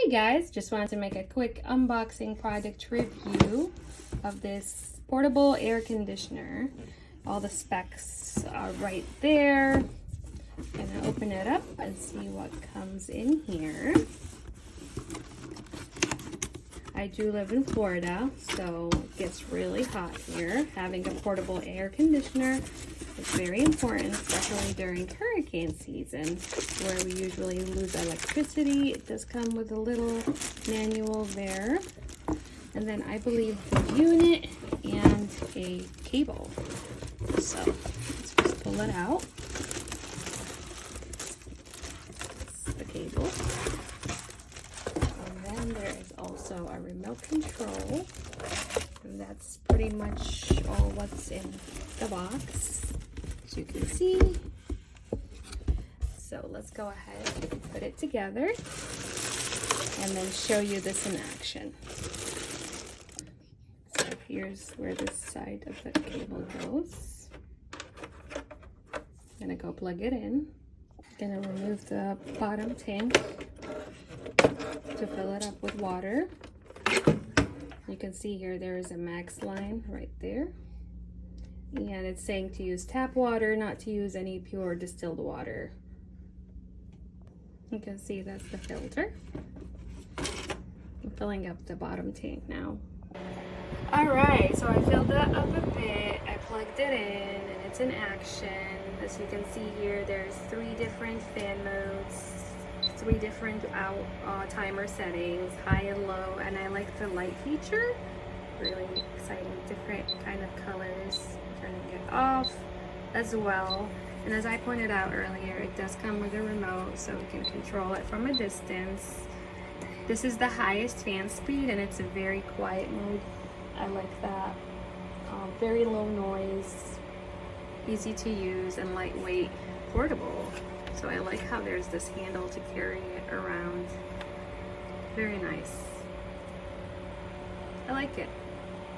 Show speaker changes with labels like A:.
A: Hey guys, just wanted to make a quick unboxing product review of this portable air conditioner. All the specs are right there. Gonna open it up and see what comes in here. I do live in Florida, so it gets really hot here. Having a portable air conditioner is very important, especially during hurricane season, where we usually lose electricity. It does come with a little manual there. And then I believe the unit and a cable. So let's just pull it out. That's the cable. And then there is also a remote control. And that's pretty much all what's in the box, as you can see. So let's go ahead and put it together and then show you this in action. So here's where this side of the cable goes. I'm gonna go plug it in. Gonna remove the bottom tank to fill it up with water. You can see here there is a max line right there. And it's saying to use tap water, not to use any pure distilled water. You can see that's the filter. I'm filling up the bottom tank now. Alright, so I filled that up a bit. I plugged it in and it's in action. As you can see here, there's 3 different fan modes, 3 different timer settings, high and low, and I like the light feature. Really exciting, different kind of colors. Turning it off as well. And as I pointed out earlier, it does come with a remote, so we can control it from a distance. This is the highest fan speed, and it's a very quiet mode. I like that. Very low noise, easy to use, and lightweight, portable. So I like how there's this handle to carry it around. Very nice. I like it.